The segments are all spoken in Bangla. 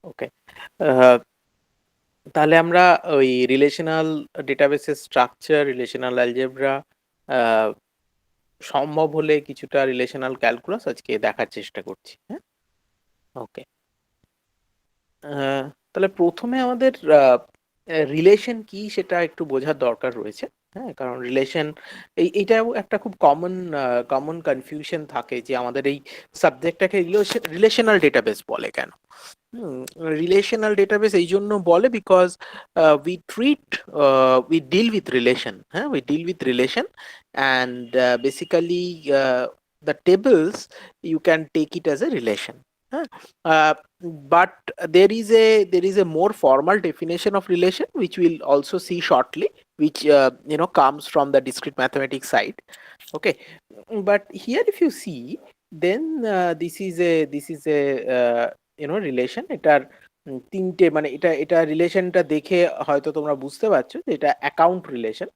ওকে। তাহলে আমরা ওই রিলেশনাল ডেটাবেসের স্ট্রাকচার, রিলেশনাল অ্যালজেব্রা, সম্ভব হলে কিছুটা রিলেশনাল ক্যালকুলাস আজকে দেখার চেষ্টা করছি। হ্যাঁ, ওকে। তাহলে প্রথমে আমাদের রিলেশন কি সেটা একটু বোঝার দরকার রয়েছে। হ্যাঁ, কারণ রিলেশন এইটাও একটা খুব কমন কনফিউশন থাকে যে আমাদের এই সাবজেক্টটাকে রিলেশনাল ডেটাবেস বলে কেন। রিলেশনাল ডেটাবেস এই জন্য বলে because we deal with relation. হ্যাঁ, we deal with relation and basically the tables you can take it as a relation. হ্যাঁ, but there is a more formal definition of relation which we'll also see shortly, which comes from the discrete mathematics side. Okay. But here if you see, then this is a relation. এটার তিনটে মানে এটা রিলেশনটা দেখে হয়তো তোমরা বুঝতে পারছো যে এটা অ্যাকাউন্ট রিলেশন।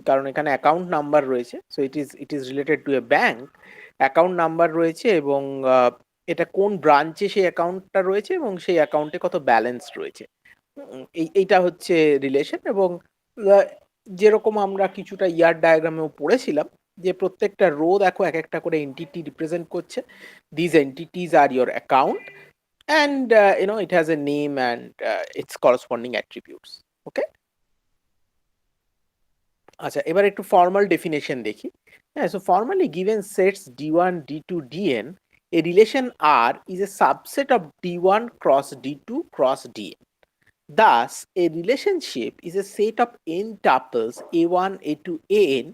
কারণ এখানে অ্যাকাউন্ট নাম্বার রয়েছে, so it is related to A bank. Account number রয়েছে এবং এটা কোন ব্রাঞ্চে সেই অ্যাকাউন্টটা রয়েছে এবং সেই অ্যাকাউন্টে কত ব্যালেন্স রয়েছে। এইটা হচ্ছে রিলেশন। এবং আহ, যেরকম আমরা কিছুটা ইয়ার ডায়াগ্রামেও পড়েছিলাম যে প্রত্যেকটা রো দেখো এক একটা করে এন্টিটি রিপ্রেজেন্ট করছে। These entities are your account and it has a name and its corresponding attributes. Okay. আচ্ছা, এবার একটু ফর্মাল ডেফিনেশন দেখি। হ্যাঁ, so formally given sets d1 d2 dn, a relation R is a subset of d1 cross d2 cross dn. Thus, a relationship is a set of n tuples a1 a2 an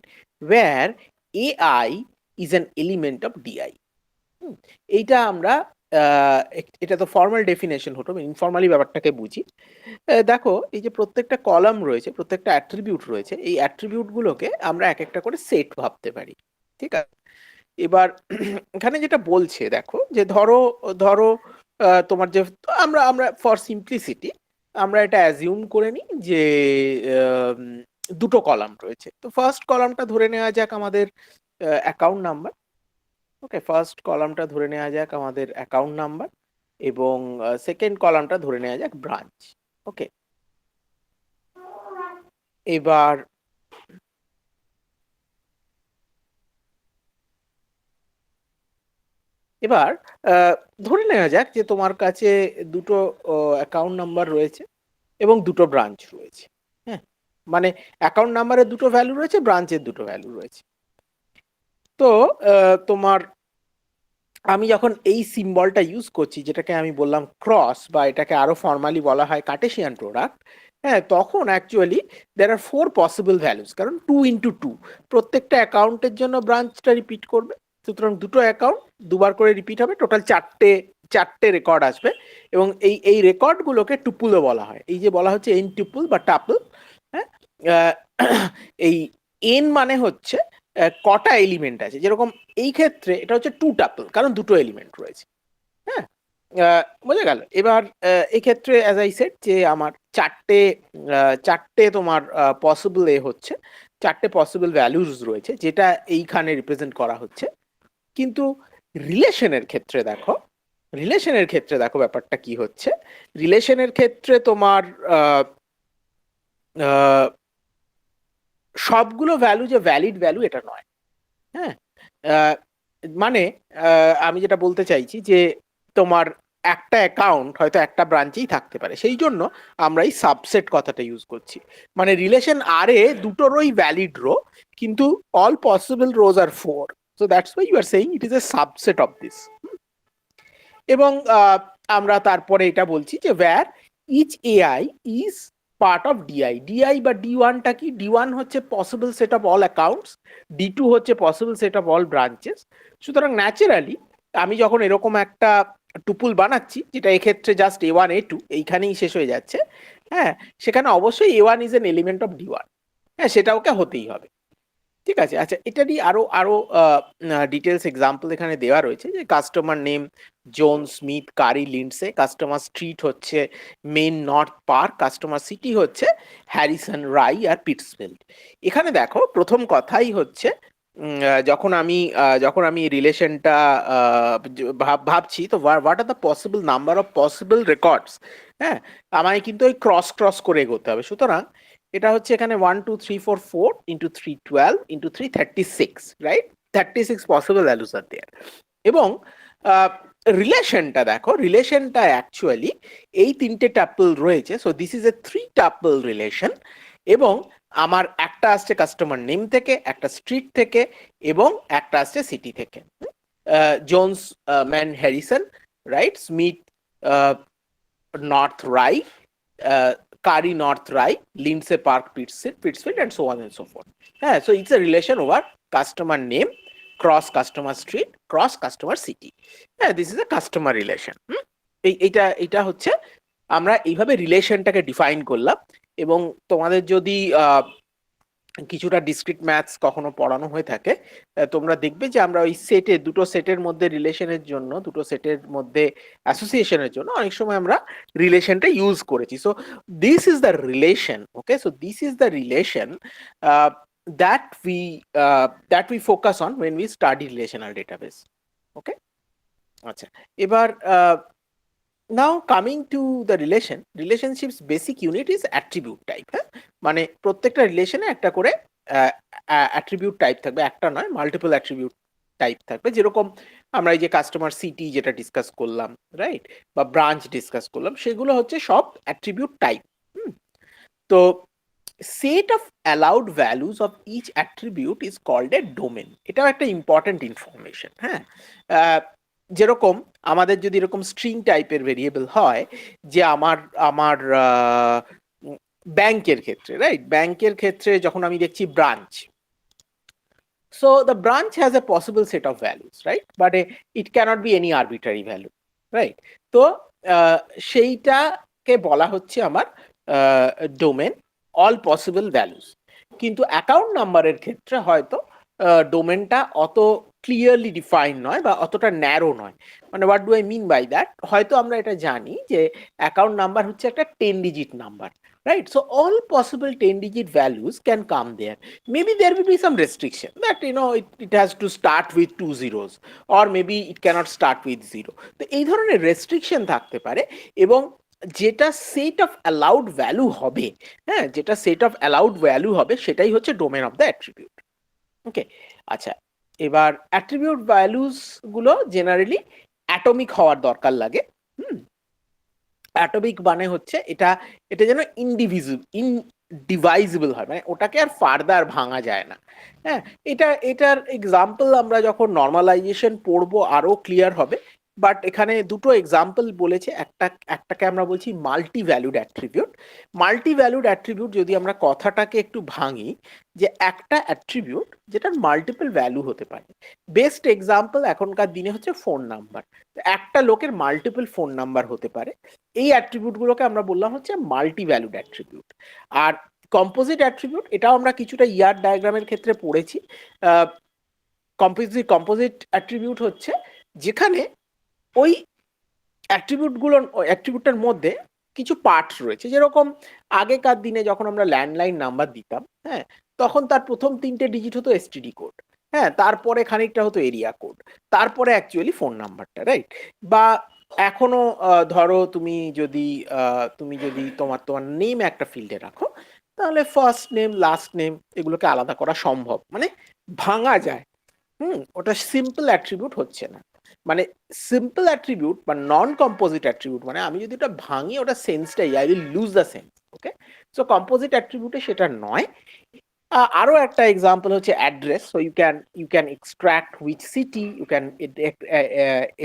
where ai is an element of di. এইটা আমরা এটা তো ফর্মাল ডেফিনেশন হতো, ইনফর্মালি ব্যাপারটাকে বুঝি। দেখো এই যে প্রত্যেকটা কলাম রয়েছে, প্রত্যেকটা অ্যাট্রিবিউট রয়েছে, এই অ্যাট্রিবিউট গুলোকে আমরা এক একটা করে সেট ভাবতে পারি। ঠিক আছে। এবার এখানে যেটা বলছে দেখো যে ধরো ধরো তোমার যে আমরা আমরা ফর সিম্পলিসিটি আমরা এটা অ্যাজিউম করে নিই যে দুটো কলাম রয়েছে। তো ফার্স্ট কলামটা ধরে নেওয়া যাক আমাদের অ্যাকাউন্ট নাম্বার। ওকে, ফার্স্ট কলামটা ধরে নেওয়া যাক আমাদের অ্যাকাউন্ট নাম্বার এবং সেকেন্ড কলামটা ধরে নেওয়া যাক ব্রাঞ্চ। ওকে। এবার এবার ধরে নেওয়া যাক যে তোমার কাছে দুটো অ্যাকাউন্ট নাম্বার রয়েছে এবং দুটো ব্রাঞ্চ রয়েছে। হ্যাঁ, মানে অ্যাকাউন্ট নাম্বারের দুটো ভ্যালু রয়েছে, ব্রাঞ্চের দুটো ভ্যালু রয়েছে। তো তোমার আমি যখন এই সিম্বলটা ইউজ করছি যেটাকে আমি বললাম ক্রস, বা এটাকে আরো ফর্মালি বলা হয় কার্টেসিয়ান প্রোডাক্ট। হ্যাঁ, তখন অ্যাকচুয়ালি দের আর 4 পসিবল ভ্যালুস, কারণ 2 × 2 প্রত্যেকটা অ্যাকাউন্টের জন্য ব্রাঞ্চটা রিপিট করবে। সুতরাং দুটো অ্যাকাউন্ট দুবার করে রিপিট হবে, টোটাল চারটে রেকর্ড আসবে এবং এই রেকর্ডগুলোকে টুপুলও বলা হয়। এই যে বলা হচ্ছে এন টুপুল বা টাপল। হ্যাঁ, এই এন মানে হচ্ছে কটা এলিমেন্ট আছে, যেরকম এই ক্ষেত্রে এটা হচ্ছে 2 টাপল কারণ দুটো এলিমেন্ট রয়েছে। হ্যাঁ, বোঝা গেল। এবার এই ক্ষেত্রে অ্যাজ আই সেড যে আমার চারটে তোমার পসিবল হচ্ছে, চারটে পসিবল ভ্যালুজ রয়েছে যেটা এইখানে রিপ্রেজেন্ট করা হচ্ছে। কিন্তু রিলেশনের ক্ষেত্রে দেখো, ব্যাপারটা কি হচ্ছে। রিলেশনের ক্ষেত্রে তোমার সবগুলো ভ্যালু যে ভ্যালিড ভ্যালু এটা নয়। হ্যাঁ, মানে আমি যেটা বলতে চাইছি যে তোমার একটা অ্যাকাউন্ট হয়তো একটা ব্রাঞ্চেই থাকতে পারে, সেই জন্য আমরা এই সাবসেট কথাটা ইউজ করছি। মানে রিলেশন আর এ দুটোরই ভ্যালিড রো, কিন্তু all possible rows are 4, so that's why you are saying it is a subset of this. এবং আমরা তারপরে এটা বলছি যে where each AI is part of DI। DI বা D1টা কি? D1 হচ্ছে possible set of all accounts, D2 হচ্ছে possible set of all branches. সুতরাং ন্যাচারালি আমি যখন এরকম একটা টুপুল বানাচ্ছি যেটা এক্ষেত্রে জাস্ট A1 A2 এইখানেই শেষ হয়ে যাচ্ছে, হ্যাঁ, সেখানে অবশ্যই A1 is an element of D1। হ্যাঁ, সেটা ওকে হতেই হবে। ঠিক আছে। আচ্ছা, এটারই আরো আরো ডিটেলস এক্সাম্পল এখানে দেওয়া রয়েছে যে customer name Jones Smith Curry Lindsay, customer street হচ্ছে Main North Park, customer city হচ্ছে হ্যারিসন রাই আর পিটসফিল্ড। এখানে দেখো প্রথম কথাই হচ্ছে যখন আমি রিলেশনটা ভাবছি, তো what are the possible number of possible records. হ্যাঁ, আমায় কিন্তু ওই ক্রস ক্রস করে এগোতে হবে। সুতরাং এটা হচ্ছে এখানে 1 2 3 4 4 into 3 12 into 3 36, right? 36 possible values are there. এবং রিলেশনটা দেখো, রিলেশনটা অ্যাকচুয়ালি এই তিনটে টাপল রয়েছে। So this is a 3 tuple relation. এবং আমার একটা আসছে কাস্টমার নেম থেকে, একটা স্ট্রিট থেকে, এবং একটা আসছে সিটি থেকে। Jones, Main, Harrison, right? Smith, North Rye, Curry, North Rye, Lindsay Park, Pittsfield, and so on and so forth. হ্যাঁ, so it's a relation over customer name cross customer street cross customer city. হ্যাঁ, this is a customer relation. এইটা হচ্ছে আমরা এইভাবে রিলেশনটাকে ডিফাইন করলাম। এবং তোমাদের যদি কিছুটা ডিসক্রিট ম্যাথস কখনো পড়ানো হয়ে থাকে, তোমরা দেখবে যে আমরা ওই দুটো সেটের মধ্যে রিলেশনের জন্য, দুটো সেটের মধ্যে অ্যাসোসিয়েশনের জন্য অনেক সময় আমরা রিলেশনটা ইউজ করেছি। So this is the relation. Okay, so this is the relation that we focus on when we study relational database. ওকে, আচ্ছা, এবার now coming to the relationships basic unit is attribute type. হ্যাঁ, মানে প্রত্যেকটা রিলেশনে একটা করে অ্যাট্রিবিউট টাইপ থাকবে, একটা নয়, মাল্টিপল অ্যাট্রিবিউট টাইপ থাকবে। যেরকম আমরা এই যে কাস্টমার সিটি যেটা ডিসকাস করলাম, রাইট, বা ব্রাঞ্চ ডিসকাস করলাম, সেগুলো হচ্ছে সব অ্যাট্রিবিউট টাইপ। তো set of allowed values of each attribute is called a domain. এটাও একটা ইম্পর্টেন্ট ইনফরমেশন। হ্যাঁ, যেরকম আমাদের যদি এরকম স্ট্রিং টাইপের ভেরিয়েবল হয়, যে আমার আমার ব্যাংকের ক্ষেত্রে, রাইট, ব্যাংকের ক্ষেত্রে যখন আমি দেখছি branch, so the branch has a possible set of values, right, but it cannot be any arbitrary value, right? তো সেইটাকে বলা হচ্ছে আমার ডোমেন, অল পসিবল ভ্যালুস। কিন্তু অ্যাকাউন্ট নাম্বারের ক্ষেত্রে হয়তো ডোমেনটা অত ক্লিয়ারলি ডিফাইন নয় বা অতটা ন্যারো নয়। মানে what do I mean by that? হয়তো আমরা এটা জানি যে অ্যাকাউন্ট নাম্বার হচ্ছে একটা 10-digit number, right? So all possible 10-digit values can come there. Maybe there will be some restriction that it has to start with 2 zeros, or maybe it cannot start with 0. তো এই ধরনের রেস্ট্রিকশন থাকতে পারে। এবং যেটা সেট অফ অ্যালাউড ভ্যালু হবে, হ্যাঁ, যেটা সেট অফ অ্যালাউড ভ্যালু হবে, সেটাই হচ্ছে ডোমেন অফ দ্য অ্যাট্রিবিউট। ওকে, আচ্ছা, এবার অ্যাট্রিবিউট ভ্যালুস গুলো জেনারেলি অ্যাটমিক হওয়ার দরকার লাগে। অ্যাটমিক মানে হচ্ছে এটা এটা যেন ইনডিভাইজিবল হয়, মানে ওটাকে আর ফার্দার ভাঙা যায় না। হ্যাঁ, এটার এক্সাম্পল আমরা যখন নর্মালাইজেশন পড়বো আরো ক্লিয়ার হবে। বাট এখানে দুটো এক্সাম্পল বলেছে, একটাকে আমরা বলছি multi valued attribute. Multi valued attribute যদি আমরা কথাটাকে একটু ভাঙি, যে একটা অ্যাট্রিবিউট যেটার মাল্টিপল ভ্যালু হতে পারে। বেস্ট এক্সাম্পল এখনকার দিনে হচ্ছে ফোন নাম্বার। একটা লোকের মাল্টিপল ফোন নাম্বার হতে পারে। এই অ্যাট্রিবিউটগুলোকে আমরা বললাম হচ্ছে মাল্টি ভ্যালুড অ্যাট্রিবিউট। আর কম্পোজিট অ্যাট্রিবিউট, এটাও আমরা কিছুটা ইয়ার ডায়াগ্রামের ক্ষেত্রে পড়েছি। কম্পোজিট অ্যাট্রিবিউট হচ্ছে যেখানে ওই অ্যাট্রিবিউটটার মধ্যে কিছু পার্টস রয়েছে। যেরকম আগেকার দিনে যখন আমরা ল্যান্ডলাইন নাম্বার দিতাম, হ্যাঁ, তখন তার প্রথম 3টে ডিজিট হতো এসটিডি কোড, হ্যাঁ, তারপরে খানিকটা হতো এরিয়া কোড, তারপরে অ্যাকচুয়ালি ফোন নাম্বারটা, রাইট? বা এখনো ধরো তুমি যদি তোমার নেম একটা ফিল্ডে রাখো, তাহলে ফার্স্ট নেম, লাস্ট নেম, এগুলোকে আলাদা করা সম্ভব, মানে ভাঙা যায়। ওটা সিম্পল অ্যাট্রিবিউট হচ্ছে না। মানে সিম্পল অ্যাট্রিবিউট বা নন কম্পোজিট অ্যাট্রিবিউট মানে আমি যদি ওটা ভাঙি, ওটা সেন্সটাই, I will lose the sense. Okay, so composite অ্যাট্রিবিউটে সেটা নয়। আরো একটা এক্সাম্পল হচ্ছে address. So you can extract which city, you can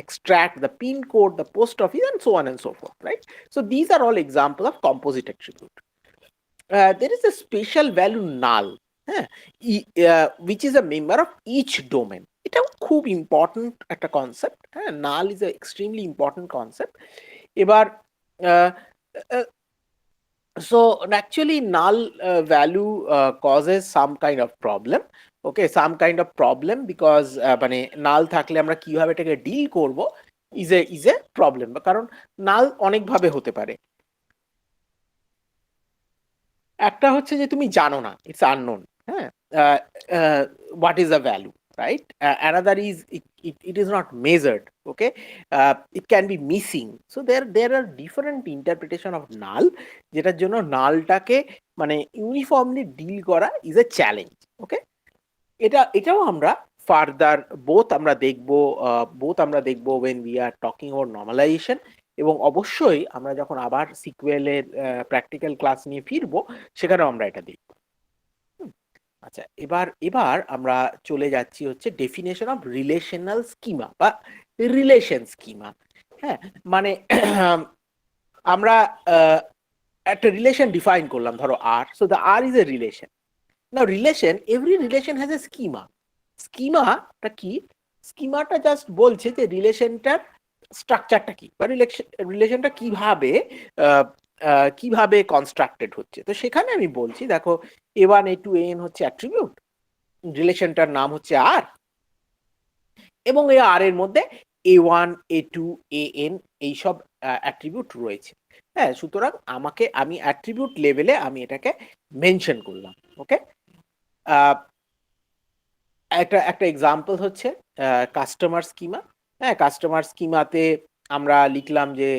extract the pin code, the post office, and so on and so forth, right? So these are all examples of composite attribute. There is a special value null, হ্যাঁ, which is a member of each domain. এটাও খুব ইম্পর্টেন্ট একটা কনসেপ্ট। হ্যাঁ, নাল is a extremely important concept. এবার so actually null value causes some kind of problem. Okay, some kind of problem because মানে নাল থাকলে আমরা কিভাবে এটাকে ডিল করব ইজ এ প্রবলেম। কারণ নাল অনেক ভাবে হতে পারে। একটা হচ্ছে যে তুমি জানো না, ইটস আননোন। হ্যাঁ, uh, what is the value, right? Another is it is not measured. Okay, it can be missing. So there are different interpretation of null, যেটার জন্য নালটাকে মানে ইউনিফর্মলি ডিল করা ইজ এ চ্যালেঞ্জ। ওকে, এটাও আমরা ফার্দার বোথ আমরা দেখবো when we are talking about normalization, এবং অবশ্যই আমরা যখন আবার সিকুয়েলের প্র্যাকটিক্যাল ক্লাস নিয়ে ফিরবো সেখানেও আমরা এটা দেখব। আচ্ছা, এবার আমরা চলে যাচ্ছি হচ্ছে ডেফিনেশন অফ রিলেশনাল স্কিমা বা রিলেশন স্কিমা। হ্যাঁ, মানে আমরা একটা রিলেশন ডিফাইন করলাম, ধরো R, so the R is a relation. Now relation, every relation has a schema. স্কিমাটা কি? স্কিমাটা জাস্ট বলছে যে রিলেশনটার স্ট্রাকচারটা কি, বা রিলেশনটা কিভাবে কনস্ট্রাক্টেড হচ্ছে। তো সেখানে আমি বলছি দেখো, A1 A2 AN হচ্ছে অ্যাট্রিবিউট, রিলেশনটার নাম হচ্ছে আর, এবং এই আর এর মধ্যে A1 A2 AN এইসব অ্যাট্রিবিউট রয়েছে। হ্যাঁ, সুতরাং আমি অ্যাট্রিবিউট লেভেলে আমি এটাকে মেনশন করলাম। ওকে, একটা এক্সাম্পল হচ্ছে কাস্টমার স্কিমা। হ্যাঁ, কাস্টমার স্কিমাতে আমরা লিখলাম যে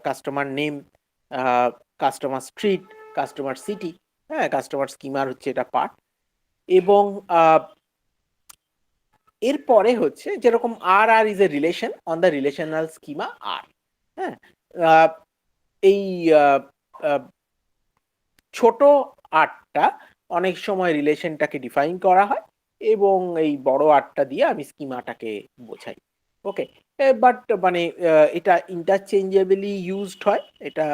customer name, customer street, customer city. হ্যাঁ, কাস্টমার স্কিমার হচ্ছে এটা পার্ট। এবং এরপরে হচ্ছে যেরকম R R is a relation on the relational schema R. হ্যাঁ, এই ছোট আরটা অনেক সময় রিলেশনটাকে ডিফাইন করা হয়, এবং এই বড় আরটা দিয়ে আমি স্কিমাটাকে বোঝাই। ওকে, বাট মানে এটা ইন্টারচেঞ্জেবলি ইউজড হয়, এটা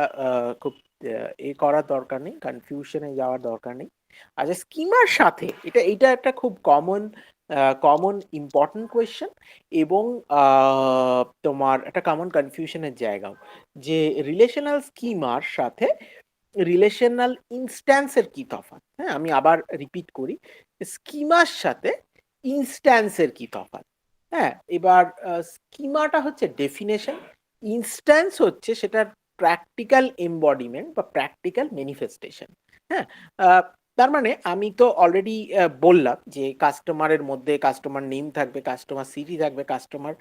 খুব করার দরকার নেই, কনফিউশনে যাওয়ার দরকার নেই। আচ্ছা, স্কিমার সাথে এটা একটা খুব কমন ইম্পর্টেন্ট কোয়েশ্চেন, এবং তোমার একটা কমন কনফিউশনের জায়গাও, যে রিলেশনাল স্কিমার সাথে রিলেশনাল ইনস্ট্যান্সের কি তফাৎ। হ্যাঁ, আমি আবার রিপিট করি, স্কিমার সাথে ইনস্ট্যান্সের কি তফাৎ। হ্যাঁ, এবার স্কিমাটা হচ্ছে ডেফিনেশন, ইনস্ট্যান্স হচ্ছে সেটার প্র্যাকটিক্যাল এমবডিমেন্ট বা প্র্যাকটিক্যাল ম্যানিফেস্টেশন। হ্যাঁ, তার মানে আমি তো অলরেডি বললাম যে কাস্টমারের মধ্যে কাস্টমার নেম থাকবে, কাস্টমার সিটি থাকবে, কাস্টমার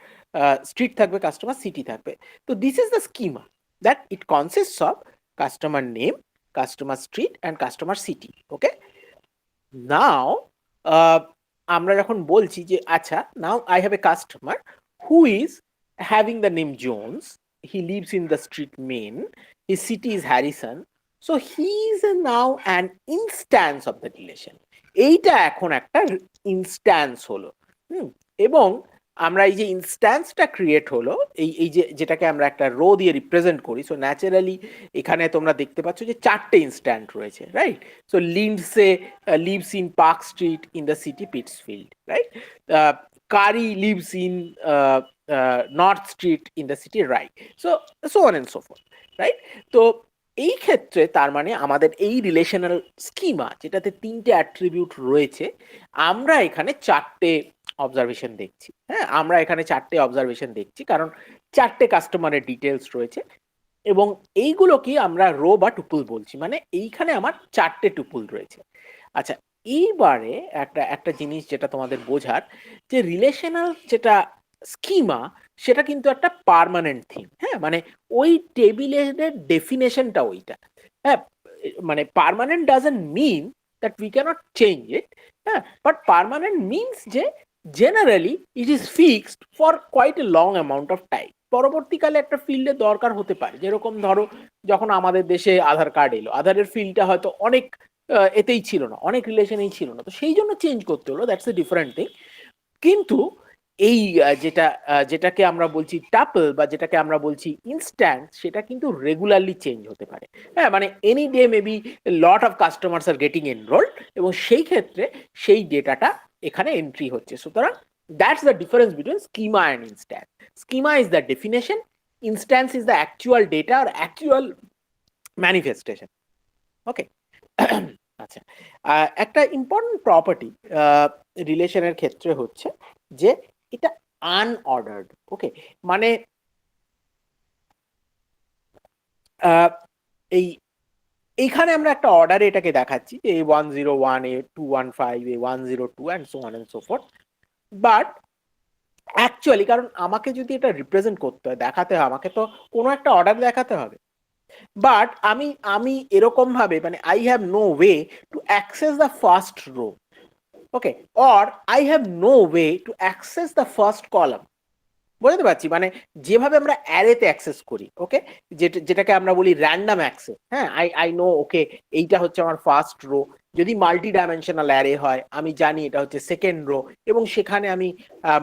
স্ট্রিট থাকবে, কাস্টমার সিটি থাকবে। তো this is the schema, that it consists of customer name, customer street and customer city. Okay, now আমরা যখন বলছি যে আচ্ছা, now I have a customer who is having the name Jones, he lives in the street Main, his city is Harrison, so he is now an instance of the relation. এইটা এখন একটা ইনস্ট্যান্স হলো। এবং আমরা এই যে ইনস্ট্যান্সটা ক্রিয়েট হলো, এই যে যেটাকে আমরা একটা রো দিয়ে রিপ্রেজেন্ট করি, সো ন্যাচারালি এখানে তোমরা দেখতে পাচ্ছ যে 4টে ইনস্ট্যান্ট রয়েছে, right? So Lindsay lives in Park Street in the city Pittsfield, right? Curry lives in North Street in the city, right? So on and so forth, right? তো এই ক্ষেত্রে তার মানে আমাদের এই রিলেশনাল স্কিমা যেটাতে 3টে অ্যাট্রিবিউট রয়েছে, আমরা এখানে 4টে অবজারভেশন দেখছি। হ্যাঁ, আমরা এখানে 4টে অবজারভেশন দেখছি কারণ 4টে কাস্টমারের ডিটেলস রয়েছে, এবং এইগুলো কি আমরা রো বা টুপুল বলছি, মানে এইখানে আমার 4টে টুপুল রয়েছে। আচ্ছা, এইবারে একটা জিনিস যেটা তোমাদের বোঝার, যে রিলেশনাল যেটা স্কিমা সেটা কিন্তু একটা পার্মানেন্ট থিং। হ্যাঁ, মানে ওই টেবিলের ডেফিনেশনটা ওইটা। হ্যাঁ, মানে permanent doesn't mean that we can't change it. হ্যাঁ, বাট পার্মানেন্ট মিনস যে generally it is fixed for quite a long amount of time. পরবর্তীকালে একটা ফিল্ডের দরকার হতে পারে, যেরকম ধরো যখন আমাদের দেশে আধার কার্ড এলো, আধারের ফিল্ডটা হয়তো অনেক এতেই ছিল না, অনেক রিলেশনেই ছিল না, তো সেই জন্য চেঞ্জ করতে হলো, দ্যাটস এ ডিফারেন্ট থিং। কিন্তু এই যেটাকে আমরা বলছি টাপল বা যেটাকে আমরা বলছি ইনস্ট্যান্ট, সেটা কিন্তু রেগুলারলি চেঞ্জ হতে পারে। হ্যাঁ, মানে any day maybe lot of customers are getting enrolled, এবং সেই ক্ষেত্রে সেই ডেটাটা এখানে এন্ট্রি হচ্ছে। সুতরাং that's the difference between schema and instant. Schema is the definition, instance is the actual data আর অ্যাকচুয়াল ম্যানিফেস্টেশন। ওকে, আচ্ছা, একটা ইম্পর্টেন্ট প্রপার্টি রিলেশনের ক্ষেত্রে হচ্ছে যে এটা আনঅর্ডার্ড। ওকে, মানে এই এইখানে আমরা একটা অর্ডারে এটাকে দেখাচ্ছি যে A101, A215, A102 and so on and so forth. But actually কারণ আমাকে যদি এটা রিপ্রেজেন্ট করতে হয়, দেখাতে হয়, আমাকে তো কোনো একটা অর্ডার দেখাতে হবে। বাট আমি আমি এরকম ভাবে মানে I have no way to access the first row, okay, or I have no way to access the first column. বুঝতে পারছি মানে যেভাবে আমরা অ্যারেতে অ্যাক্সেস করি, ওকে, যেটাকে আমরা বলি র্যান্ডম অ্যাক্সেস। হ্যাঁ, আই আই নো ওকে এইটা হচ্ছে আমার ফার্স্ট রো। যদি মাল্টি ডাইমেনশনাল অ্যারে হয় আমি জানি এটা হচ্ছে সেকেন্ড রো, এবং সেখানে আমি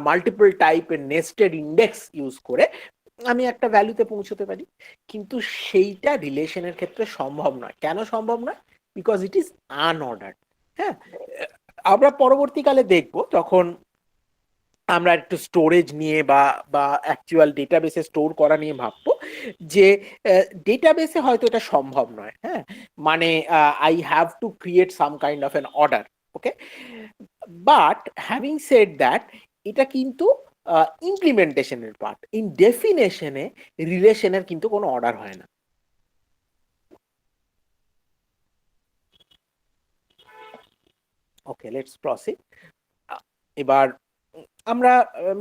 মাল্টিপল টাইপের নেস্টেড ইন্ডেক্স ইউজ করে আমি একটা ভ্যালুতে পৌঁছতে পারি। কিন্তু সেইটা রিলেশনের ক্ষেত্রে সম্ভব নয়। কেন সম্ভব নয়? Because it is unordered. হ্যাঁ, আমরা পরবর্তীকালে দেখব যখন আমরা একটু স্টোরেজ নিয়ে বা বা অ্যাকচুয়াল ডেটাবেসে স্টোর করা নিয়ে ভাববো, যে ডেটাবেসে হয়তো এটা সম্ভব নয়। হ্যাঁ, মানে I have to create some kind of an order, okay. But having said that, এটা কিন্তু ইমপ্লিমেন্টেশনের পার্ট। ইন ডেফিনেশনে রিলেশনের কিন্তু কোনো অর্ডার হয় না। ওকে, লেটস প্রসিড। এবার আমরা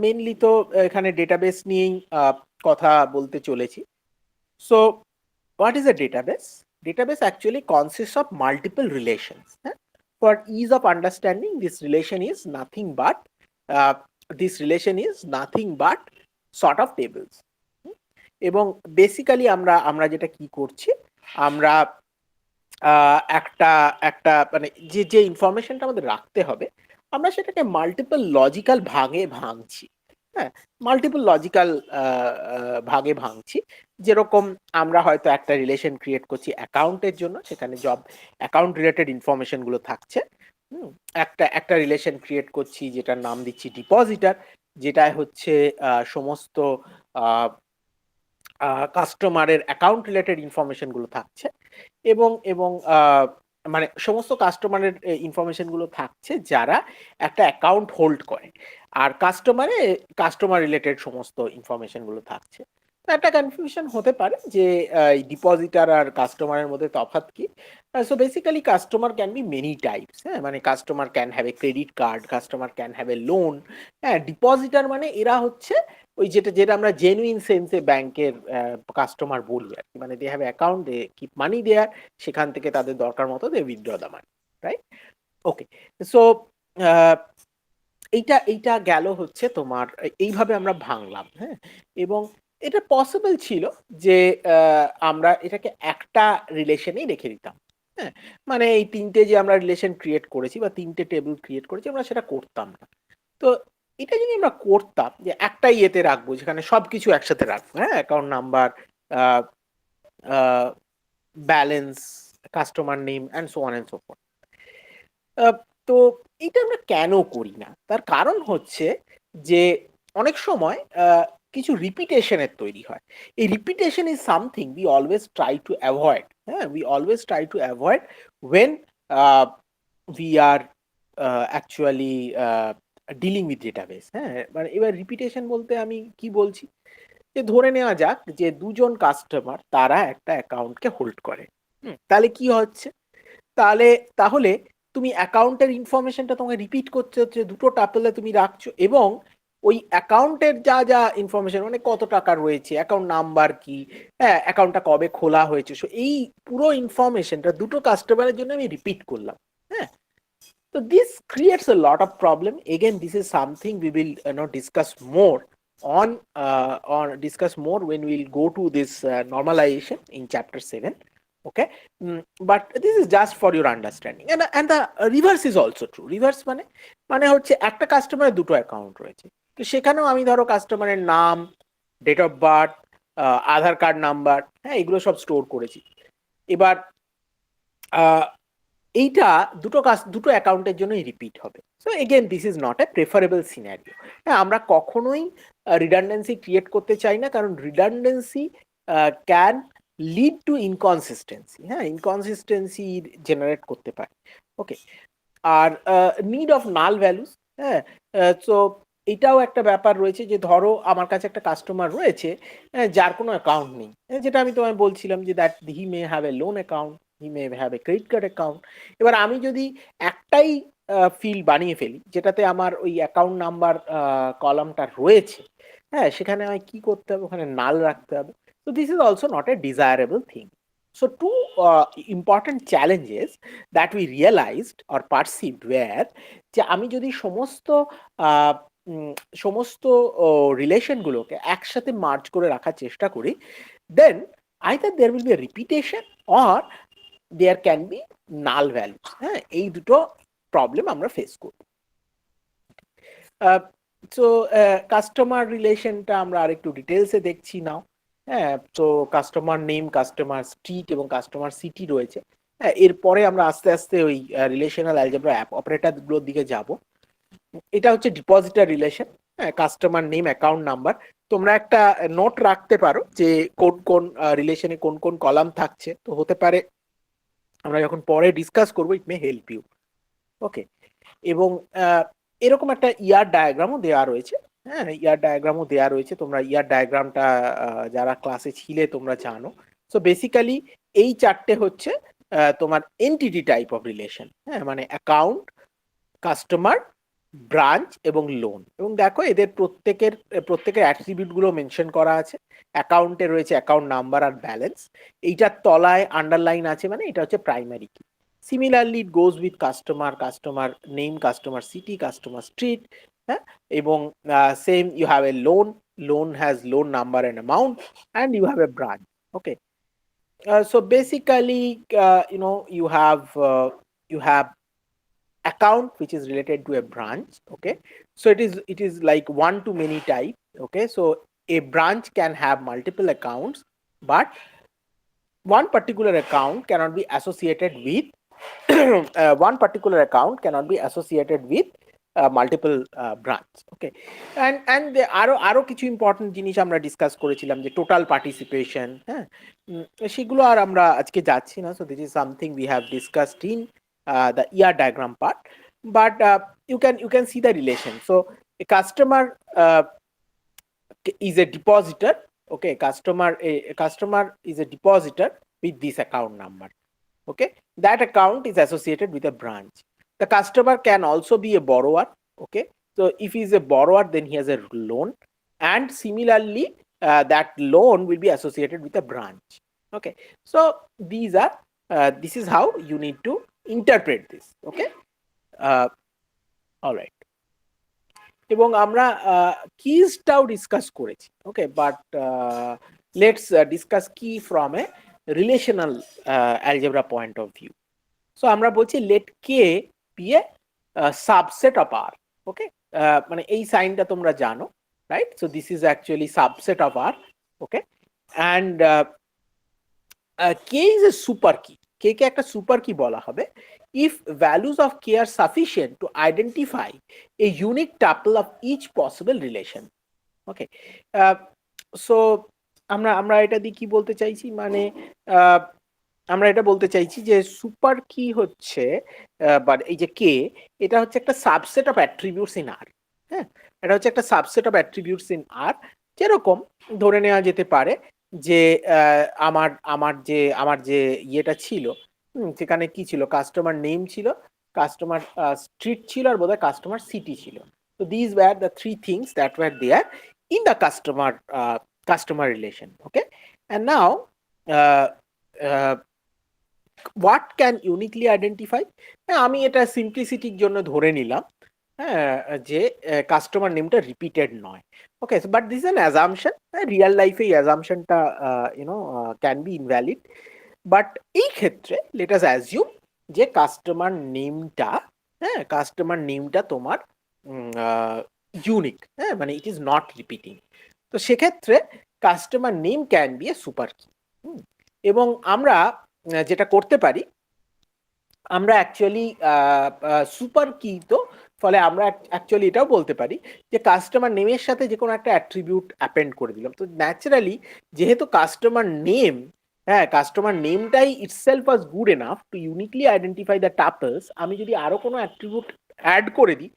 মেনলি তো এখানে ডেটাবেস নিয়েই কথা বলতে চলেছি। So what is a database? Database actually consists of multiple relations. For ease of understanding, uh, this relation is nothing but sort of tables. এবং বেসিক্যালি আমরা আমরা যেটা কি করছি, আমরা একটা একটা মানে যে যে ইনফরমেশনটা আমাদের রাখতে হবে আমরা সেটাকে মাল্টিপল লজিক্যাল ভাগে ভাঙছি। হ্যাঁ, মাল্টিপল লজিক্যাল ভাগে ভাঙছি। যেরকম আমরা হয়তো একটা রিলেশন ক্রিয়েট করছি অ্যাকাউন্টের জন্য, সেখানে জব অ্যাকাউন্ট রিলেটেড ইনফরমেশন গুলো থাকছে। একটা একটা রিলেশন ক্রিয়েট করছি যেটার নাম দিচ্ছি ডিপোজিটার, যেটা হচ্ছে সমস্ত কাস্টমারের অ্যাকাউন্ট রিলেটেড ইনফরমেশন গুলো থাকছে। এবং এবং মানে সমস্ত কাস্টমারের ইনফরমেশন গুলো থাকছে যারা একটা অ্যাকাউন্ট হোল্ড করে, আর কাস্টমার রিলেটেড সমস্ত ইনফরমেশন গুলো থাকছে। তো একটা কনফিউশন হতে পারে যে ডিপোজিটার আর কাস্টমারের মধ্যে তফাৎ কি। So basically customer can be many types. হ্যাঁ, মানে customer can have a credit card, customer can have a loan. হ্যাঁ, ডিপোজিটার মানে এরা হচ্ছে ওই যেটা যেটা আমরা জেনুইন সেন্সে ব্যাংকের কাস্টমার বলি আর কি, মানে they have account, they keep money there, সেখান থেকে তাদের দরকার মতো they withdraw the money, right? Okay, so এইটা এইটা গেল হচ্ছে তোমার এইভাবে আমরা ভাঙলাম। হ্যাঁ, এবং এটা পসিবল ছিল যে আমরা এটাকে একটা রিলেশনেই রেখে দিতাম। হ্যাঁ, মানে এই তিনটে যে আমরা রিলেশন ক্রিয়েট করেছি বা তিনটে টেবিল ক্রিয়েট করেছি আমরা সেটা করতাম না। তো এটা যদি আমরা করতাম যে একটা ইয়েতে রাখবো যেখানে সবকিছু একসাথে রাখবো, হ্যাঁ, account number, balance, customer name and so on and so forth. তো এটা আমরা কেন করি না? তার কারণ হচ্ছে যে অনেক সময় কিছু রিপিটেশনের তৈরি হয়। এই repetition is something we always try to avoid. হ্যাঁ, we always try to avoid when we are actually dealing with database. হ্যাঁ, মানে এবার রিপিটেশন বলতে আমি কি বলছি, যে ধরে নেওয়া যাক যে দুজন কাস্টমার তারা একটা অ্যাকাউন্টকে হোল্ড করে। তাহলে কি হচ্ছে, তাহলে তাহলে তুমি অ্যাকাউন্টের ইনফরমেশনটা তোমাকে রিপিট করতে হচ্ছে, দুটো টাপলে তুমি রাখছো, এবং ওই অ্যাকাউন্টের যা যা ইনফরমেশন মানে কত টাকা রয়েছে, অ্যাকাউন্ট নাম্বার কি, হ্যাঁ, অ্যাকাউন্টটা কবে খোলা হয়েছে, সো এই পুরো ইনফরমেশনটা দুটো কাস্টমারের জন্য আমি রিপিট করলাম। হ্যাঁ, so this creates a lot of problem. Again, this is something we will discuss more discuss more when we'll go to this normalization in chapter 7. Okay, but this is just for your understanding, and the reverse is also true. Reverse মানে হচ্ছে একটা কাস্টমারের দুটো অ্যাকাউন্ট রয়েছে, তো সেখানেও আমি ধরো কাস্টমারের নাম, date of birth, Aadhaar card number, হ্যাঁ, এগুলো সব স্টোর করেছি। এবার এইটা দুটো অ্যাকাউন্টের জন্যই রিপিট হবে। So again this is not a preferable scenario. হ্যাঁ, আমরা কখনোই রিডান্ডেন্সি ক্রিয়েট করতে চাই না, কারণ redundancy can lead to inconsistency. হ্যাঁ, ইনকনসিস্টেন্সি জেনারেট করতে পারে। ওকে, আর নিড অফ নাল ভ্যালুস। হ্যাঁ, সো এটাও একটা ব্যাপার রয়েছে যে ধরো আমার কাছে একটা কাস্টমার রয়েছে যার কোনো অ্যাকাউন্ট নেই, যেটা আমি তোমায় বলছিলাম যে that he may have a loan account, he may have a credit card account. এবার আমি যদি একটাই ফিল্ড বানিয়ে ফেলি যেটাতে আমার ওই অ্যাকাউন্ট নাম্বার কলামটা রয়েছে, হ্যাঁ? সেখানে আমায় কি করতে হবে? ওখানে নাল রাখতে হবে। So this is also not a desirable thing. So two important challenges that we realized or perceived were যে আমি যদি সমস্ত আ উম সমস্ত রিলেশন গুলোকে একসাথে মার্জ করে রাখার চেষ্টা করি, then either there will be a repetition or there can be null values, হ্যাঁ? এই দুটো প্রবলেম আমরা ফেস করব। সো কাস্টমার রিলেশনটা আমরা আরেকটু ডিটেলসে দেখছি নাও। হ্যাঁ, তো কাস্টমার নেম, কাস্টমার স্ট্রিট এবং কাস্টমার সিটি রয়েছে। হ্যাঁ, এরপরে আমরা আস্তে আস্তে ওই রিলেশনাল অ্যালজেব্রা অপারেটর গুলোর দিকে যাব। এটা হচ্ছে ডিপোজিটর রিলেশন। হ্যাঁ, কাস্টমার নেম, অ্যাকাউন্ট নাম্বার। তোমরা একটা নোট রাখতে পারো যে কোন কোন রিলেশনে কোন কোন কলাম থাকছে। তো হতে পারে আমরা যখন পরে ডিসকাস করবো, ইট মে হেল্প ইউ। ওকে, এবং এরকম একটা ইয়ার ডায়াগ্রামও দেওয়া রয়েছে। হ্যাঁ, ইয়ার ডায়াগ্রামও দেওয়া রয়েছে। তোমরা ইয়ার ডায়াগ্রামটা যারা ক্লাসে ছিলে তোমরা জানো। সো বেসিক্যালি এই চারটে হচ্ছে তোমার এন্টিটি টাইপ অফ রিলেশন। হ্যাঁ, মানে অ্যাকাউন্ট, কাস্টমার, ব্রাঞ্চ এবং লোন। এবং দেখো এদের প্রত্যেকের অ্যাট্রিবিউট গুলো মেনশন করা আছে। অ্যাকাউন্টে রয়েছে অ্যাকাউন্ট নাম্বার আর ব্যালেন্স। এইটার তলায় আন্ডারলাইন আছে, মানে এটা হচ্ছে প্রাইমারি কি। Similarly, it goes with customer, customer name, customer city, customer street. হ্যাঁ, এবং same you have a loan, loan has loan number and amount, and you have a branch. Okay, so basically, you have account which is related to a branch. Okay, so it is like one to many type. Okay, so a branch can have multiple accounts, but one particular account cannot be associated with one particular account cannot be associated with multiple branch. Okay, and আরো কিছু ইম্পর্টেন্ট জিনিস আমরা ডিসকাস করেছিলাম যে টোটাল পার্টিসিপেশন। হ্যাঁ, সেগুলো আর আমরা আজকে যাচ্ছি না। So this is something we have discussed in the ER diagram part, but you can see the relation. So a customer is a depositor. Okay, a customer is a depositor with this account number. Okay, that account is associated with a branch. The customer can also be a borrower. Okay, so if he is a borrower, then he has a loan, and similarly that loan will be associated with a branch. Okay, so this is how you need to interpret this. Okay, all right, এবং আমরা কিজটাও ডিসকাস করেছি। Okay, but let's discuss key from a relational algebra point of view. So আমরা বলছি let K be a subset of R. Okay, মানে এই সাইনটা তোমরা জানো, রাইট? So this is actually subset of R. Okay, and K is a super key. K কে একটা সুপার কি বলা হবে if values of k are sufficient to identify a unique tuple of each possible relation. Okay, so আমরা এটা দিয়ে কি বলতে চাইছি, মানে আমরা এটা বলতে চাইছি যে সুপার কি হচ্ছে বা এই যে কে, এটা হচ্ছে একটা সাবসেট অফ অ্যাট্রিবিউটস ইন আর। হ্যাঁ, এটা হচ্ছে একটা সাবসেট অফ অ্যাট্রিবিউটস ইন আর। যেরকম ধরে নেওয়া যেতে পারে যে আমার যে ইয়েটা ছিল, সেখানে কি ছিল, কাস্টমার নেম ছিল, কাস্টমার স্ট্রিট ছিল, আর বোধহয় কাস্টমার সিটি ছিল। তো this were the three things that were there in the customer relation. Okay, and now what can uniquely identify. হ্যাঁ, আমি এটা সিম্পলিসিটির জন্য ধরে নিলাম, হ্যাঁ, যে কাস্টমার নেমটা রিপিটেড নয়। Okay, but this is an assumption. Real লাইফে এই অ্যাজাম্পশনটা ক্যান বি ইনভ্যালিড। বাট এই ক্ষেত্রে লেট আস অ্যাজিউম যে কাস্টমার নেমটা, হ্যাঁ, কাস্টমার নেমটা তোমার ইউনিক, হ্যাঁ, মানে ইট ইজ নট রিপিটিং। তো সেক্ষেত্রে customer name can be a super কি। এবং আমরা যেটা করতে পারি, আমরা অ্যাকচুয়ালি সুপার কি, তো ফলে আমরা অ্যাকচুয়ালি এটাও বলতে পারি যে কাস্টমার নেমের সাথে যে কোনো একটা অ্যাট্রিবিউট অ্যাপেন্ড করে দিলাম। তো ন্যাচারালি যেহেতু কাস্টমার নেম, হ্যাঁ, কাস্টমার নেমটাই itself was good enough to uniquely identify the tuples, আমি যদি আরো কোনো অ্যাট্রিবিউট অ্যাড করে দিই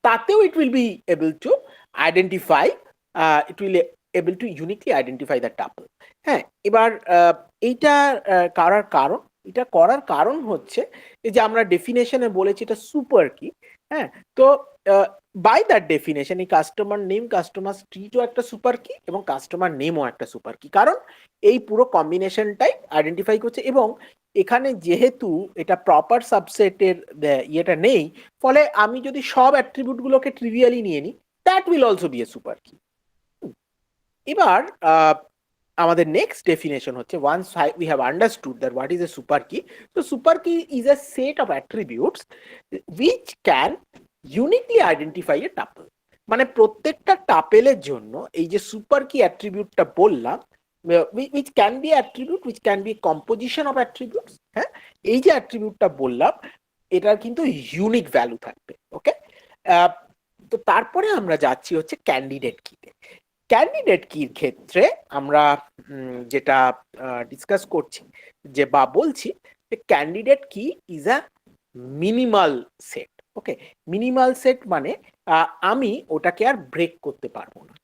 তাতেও it will be able to identify, it will able to uniquely identify the tuple. হ্যাঁ, এবার এইটা করার কারণ এটা করার কারণ হচ্ছে এই যে আমরা ডেফিনেশনে বলেছি এটা সুপার কি। হ্যাঁ, তো বাই দ্যাট ডেফিনেশন এই কাস্টমার নেম কাস্টমার স্ট্রিটও একটা সুপার কি এবং কাস্টমার নেমও একটা সুপার কি, কারণ এই পুরো কম্বিনেশনটাই আইডেন্টিফাই করছে। এবং এখানে যেহেতু এটা প্রপার সাবসেটের ইয়েটা নেই, ফলে আমি যদি সব অ্যাট্রিবিউটগুলোকে ট্রিভিয়ালি নিয়ে নিই, that will also be a super key. এবার আমাদের নেক্সট ডেফিনেশন হচ্ছে once we have understood that what is a super key, তো super key is a set of attributes which can uniquely identify a tuple. মানে প্রত্যেকটা টাপেলের জন্য এই যে সুপার কি অ্যাট্রিবিউটটা বললাম, which can be attribute, which can be composition of attributes, হ্যাঁ, এই যে অ্যাট্রিবিউটটা বললাম এটার কিন্তু ইউনিক ভ্যালু থাকবে। ওকে, তো তারপরে আমরা যাচ্ছি হচ্ছে ক্যান্ডিডেট কিতে। ক্যান্ডিডেট কির ক্ষেত্রে আমরা যেটা ডিসকাস করছি যে বা বলছি যে ক্যান্ডিডেট কি is a minimal set. Okay, minimal set মানে আমি ওটাকে আর ব্রেক করতে পারবো না।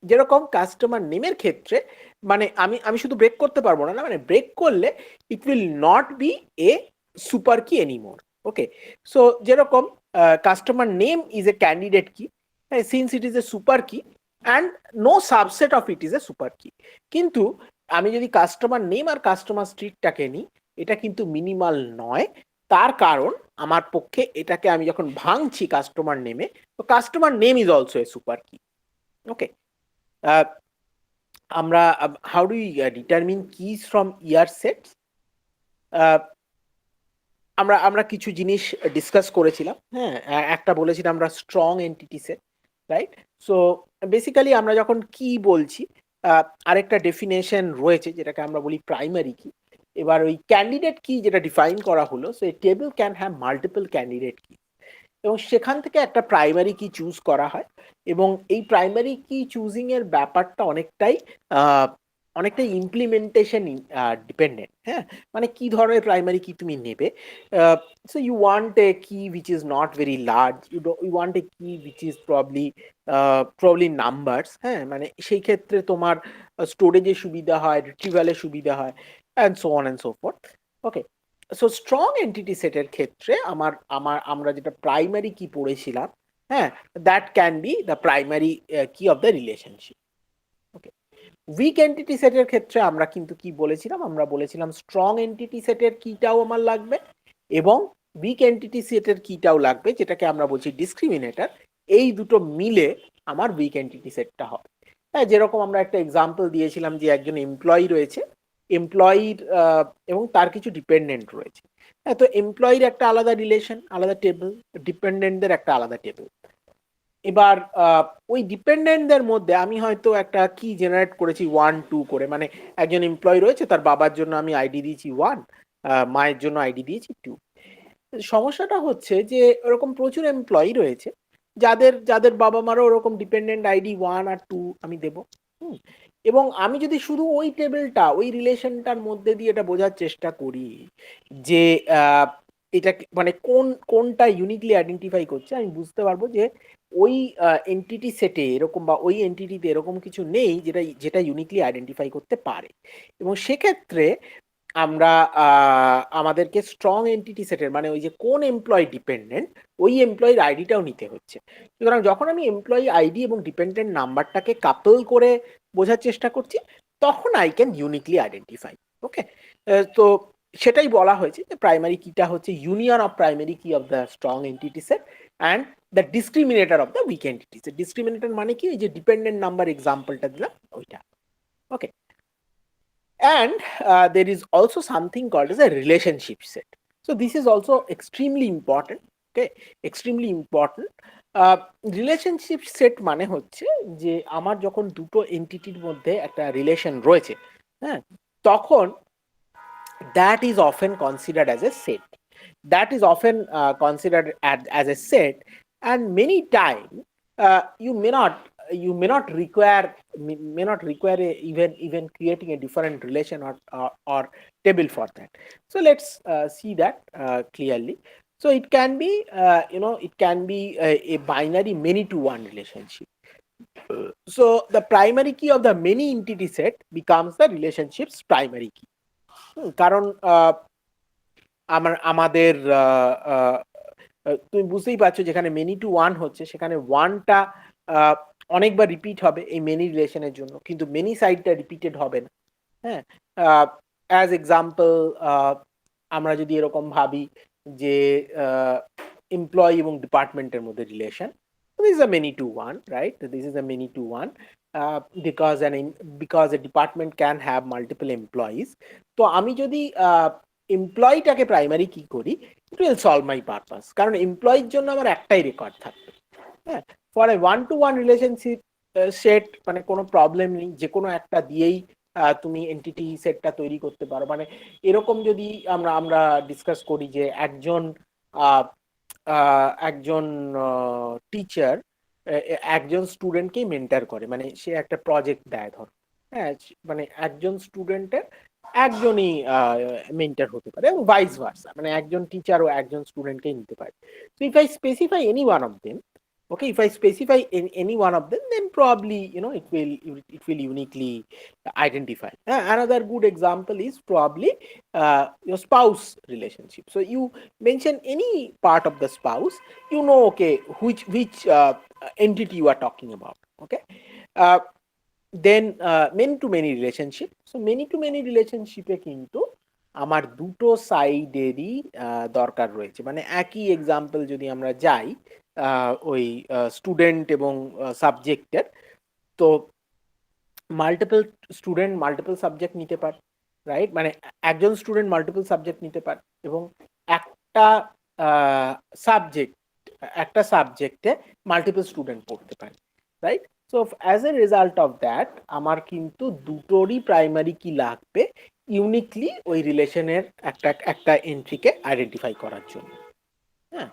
যেরকম কাস্টমার নেমের ক্ষেত্রে মানে আমি শুধু ব্রেক করতে পারবো না, মানে ব্রেক করলে it will not be a super key anymore. Okay, so যেরকম customer name is a candidate key, since it is a super key and no subset of it is a super key. কিন্তু আমি যদি কাস্টমার নেম আর কাস্টমার স্ট্রিটটাকে নিই, এটা কিন্তু মিনিমাল নয়। তার কারণ আমার পক্ষে এটাকে আমি যখন ভাঙছি কাস্টমার নেমে, তো customer name is also a super কি। ওকে, আমরা how do determine keys from year sets, আমরা আমরা কিছু জিনিস ডিসকাস করেছিলাম। হ্যাঁ, একটা বলেছিলাম আমরা strong entity set, right? So basically আমরা যখন কি বলছি, আরেকটা ডেফিনেশন রয়েছে যেটাকে আমরা বলি প্রাইমারি কি। এবার ওই ক্যান্ডিডেট কি যেটা ডিফাইন করা হলো, so a table can have multiple candidate কি এবং সেখান থেকে একটা প্রাইমারি কি চুজ করা হয়। এবং এই প্রাইমারি কি চুজিং এর ব্যাপারটা অনেকটাই ইমপ্লিমেন্টেশন ডিপেন্ডেন্ট। হ্যাঁ, মানে কি ধরনের প্রাইমারি কি তুমি নেবে। So you want a key which is not very large, you want a key which is probably numbers. হ্যাঁ, মানে সেই ক্ষেত্রে তোমার স্টোরেজে সুবিধা হয়, রিট্রিভালে সুবিধা হয়, and so on and so forth. Okay, so strong entity সেটের ক্ষেত্রে আমরা যেটা প্রাইমারি কি পড়েছিলাম, হ্যাঁ, that can be the primary key of the relationship. Okay, weak entity সেটের ক্ষেত্রে আমরা কিন্তু কি বলেছিলাম, আমরা বলেছিলাম স্ট্রং এন্টিটি সেটের কিটাও আমার লাগবে এবং উইক এন্টিটি সেটের কিটাও লাগবে, যেটাকে আমরা বলছি ডিসক্রিমিনেটর। এই দুটো মিলে আমার উইক এন্টিটি সেটটা হবে। হ্যাঁ, যেরকম আমরা একটা এক্সাম্পল দিয়েছিলাম যে একজন এমপ্লয়ি রয়েছে, এমপ্লয়ির এবং তার কিছু ডিপেন্ডেন্ট রয়েছে। হ্যাঁ, তো এমপ্লয়ির একটা আলাদা রিলেশন, আলাদা টেবিল, ডিপেন্ডেন্টদের একটা আলাদা টেবিল। এবার ওই ডিপেন্ডেন্টদের মধ্যে আমি হয়তো একটা কি জেনারেট করেছি 1 2 করে, মানে একজন এমপ্লয়ি রয়েছে, তার বাবার জন্য আমি আইডি দিয়েছি 1, মায়ের জন্য আইডি দিয়েছি 2। সমস্যাটা হচ্ছে যে ওরকম প্রচুর এমপ্লয়ি রয়েছে যাদের যাদের বাবা মারও ওরকম ডিপেন্ডেন্ট আইডি 1 আর 2 আমি দেব। এবং আমি যদি শুধু ওই টেবিলটা ওই রিলেশনটার মধ্যে দিয়ে এটা বোঝার চেষ্টা করি যে এটা মানে কোনটা ইউনিকলি আইডেন্টিফাই করছে, আমি বুঝতে পারবো যে ওই এন্টিটি সেটে এরকম বা ওই এন্টিটিতে এরকম কিছু নেই যেটা যেটা ইউনিকলি আইডেন্টিফাই করতে পারে। এবং সেক্ষেত্রে আমরা আমাদেরকে স্ট্রং এন্টিটি সেটের মানে ওই যে কোন এমপ্লয় ডিপেন্ডেন্ট, ওই এমপ্লয়ির আইডিটাও নিতে হচ্ছে। সুতরাং যখন আমি এমপ্লয়ি আইডি এবং ডিপেন্ডেন্ট নাম্বারটাকে কাপল করে বোঝার চেষ্টা করছি, তখন I can uniquely identify. Okay, তো সেটাই বলা হয়েছে যে প্রাইমারি কিটা হচ্ছে union of primary key of the strong entity set and the discriminator of the weak entity set. Discriminator মানে কি, ওই যে ডিপেন্ডেন্ট নাম্বার এক্সাম্পলটা দিলাম ওইটা। Okay, and there is also something called as a relationship set. So this is also extremely important. Okay, extremely important. Relationship set মানে হচ্ছে যে আমার যখন দুটো এন্টিটির মধ্যে একটা রিলেশন রয়েছে, হ্যাঁ, তখন that is often considered as a set. That is often considered as a set, and many times you may not require even creating a different relation or table for that. So let's see that clearly. So it can be it can be a binary many to one relationship. So the primary key of the many entity set becomes the relationship's primary key. কারণ আমাদের তুমি বুঝতেই পারছো যেখানে মেনি টু ওয়ান হচ্ছে সেখানে ওয়ানটা অনেকবার রিপিট হবে এই মেনি রিলেশনের জন্য, কিন্তু মেনি সাইডটা রিপিটেড হবে না। হ্যাঁ, অ্যাজ এক্সাম্পল আমরা যদি এরকম ভাবি যে এমপ্লয়ি এবং ডিপার্টমেন্টের মধ্যে relation, this is a many to one, right? This is a many to one because a department can have multiple employees. তো আমি যদি এমপ্লয়িটাকে প্রাইমারি কি করি, it will solve my purpose, কারণ এমপ্লয়ির জন্য আমার একটাই রেকর্ড থাকবে। হ্যাঁ, for a one to one relationship set মানে কোনো প্রবলেম নেই, যে কোনো একটা দিয়েই তুমি এন্টিটি সেটটা তৈরি করতে পারো। মানে এরকম যদি আমরা আমরা ডিসকাস করি যে একজন একজন টিচার একজন স্টুডেন্টকেই মেন্টার করে, মানে সে একটা প্রজেক্ট দেয় ধর। হ্যাঁ, মানে একজন স্টুডেন্টের একজনই মেন্টার হতে পারে এবং ভাইস ভার্সা, মানে একজন টিচার ও একজন স্টুডেন্টকেই নিতে পারে। So if I specify any one of them, okay, if I specify in any one of them, then probably it will uniquely identify. Another good example is probably your spouse relationship. So you mention any part of the spouse, okay, which entity you are talking about. Okay, uh, then many two many relationship. So many two many রিলেশনশিপে কিন্তু আমার দুটো সাইডেরই দরকার রয়েছে। মানে একই এক্সাম্পল যদি আমরা যাই ওই স্টুডেন্ট এবং সাবজেক্টের, তো মাল্টিপল স্টুডেন্ট মাল্টিপল সাবজেক্ট নিতে পারে, রাইট? মানে একজন স্টুডেন্ট মাল্টিপল সাবজেক্ট নিতে পারে এবং একটা সাবজেক্ট একটা সাবজেক্টে মাল্টিপল স্টুডেন্ট পড়তে পারে, right? So as a result of that আমার কিন্তু দুটোরই প্রাইমারি কি লাগবে ইউনিকলি ওই রিলেশনের একটা একটা এন্ট্রিকে আইডেন্টিফাই করার জন্য। হ্যাঁ,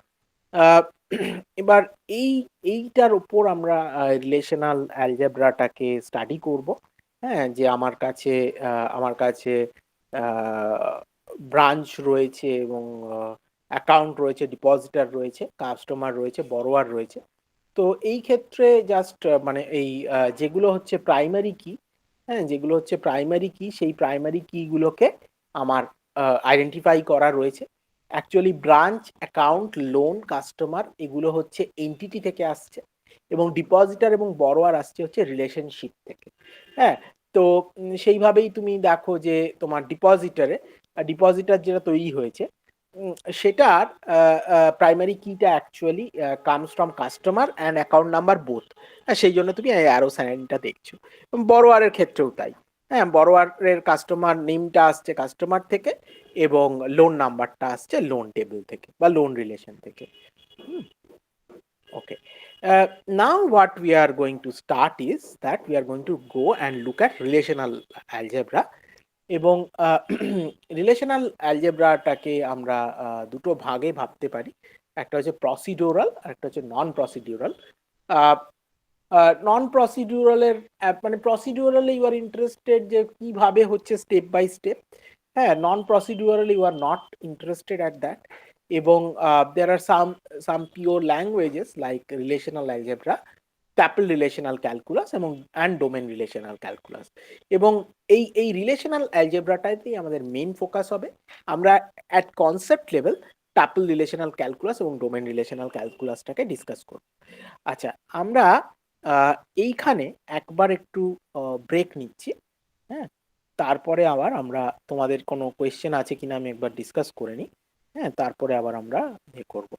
আহ, এবার এইটার উপর আমরা রিলেশনাল অ্যালজেব্রাটাকে স্টাডি করব। হ্যাঁ, যে আমার কাছে ব্রাঞ্চ রয়েছে এবং অ্যাকাউন্ট রয়েছে, ডিপোজিটার রয়েছে, কাস্টমার রয়েছে, বরোয়ার রয়েছে। তো এই ক্ষেত্রে জাস্ট মানে এই যেগুলো হচ্ছে প্রাইমারি কি, হ্যাঁ, যেগুলো হচ্ছে প্রাইমারি কি, সেই প্রাইমারি কিগুলোকে আমার আইডেন্টিফাই করা রয়েছে। Actually branch, account, loan, customer এগুলো হচ্ছে এন্টিটি থেকে আসছে এবং ডিপোজিটার এবং বরোয়ার আসছে হচ্ছে রিলেশনশিপ থেকে। হ্যাঁ, তো সেইভাবেই তুমি দেখো যে তোমার ডিপোজিটার যেটা তৈরি হয়েছে সেটার প্রাইমারি কিটা actually comes from customer and account number both. সেই জন্য তুমি অ্যারো সাইনটা দেখছো। বড়োয়ারের ক্ষেত্রেও তাই। হ্যাঁ, বড়োয়ারের কাস্টমার নেমটা আসছে কাস্টমার থেকে এবং লোন নাম্বারটা আসছে লোন টেবিল থেকে বা লোন রিলেশন থেকে। ওকে, now what we are going to start is that we are going to go and look at relational algebra এবং রিলেশনাল অ্যালজেব্রাটাকে আমরা দুটো ভাগে ভাবতে পারি। একটা হচ্ছে প্রসিডিউরাল আর একটা হচ্ছে নন প্রসিডিউরাল। নন প্রসিডিউরালের মানে প্রসিডিউরালে ইউ আর ইন্টারেস্টেড যে কিভাবে হচ্ছে স্টেপ বাই স্টেপ। হ্যাঁ, নন প্রসিডিউরালে you are not interested at that. এবং there are some pure languages like relational algebra, tuple relational calculus এবং অ্যান্ড ডোমেন রিলেশনাল ক্যালকুলাস। এবং এই রিলেশনাল অ্যালজেব্রাটাতেই আমাদের মেইন ফোকাস হবে। আমরা at concept level tuple relational calculus এবং ডোমেন রিলেশনাল ক্যালকুলাসটাকে ডিসকাস করব। আচ্ছা, আমরা এইখানে একবার একটু ব্রেক নিচ্ছি। হ্যাঁ, তারপরে আবার আমরা তোমাদের কোনো কোয়েশ্চেন আছে কিনা আমি একবার ডিসকাস করে নিই। হ্যাঁ, তারপরে আবার আমরা করব।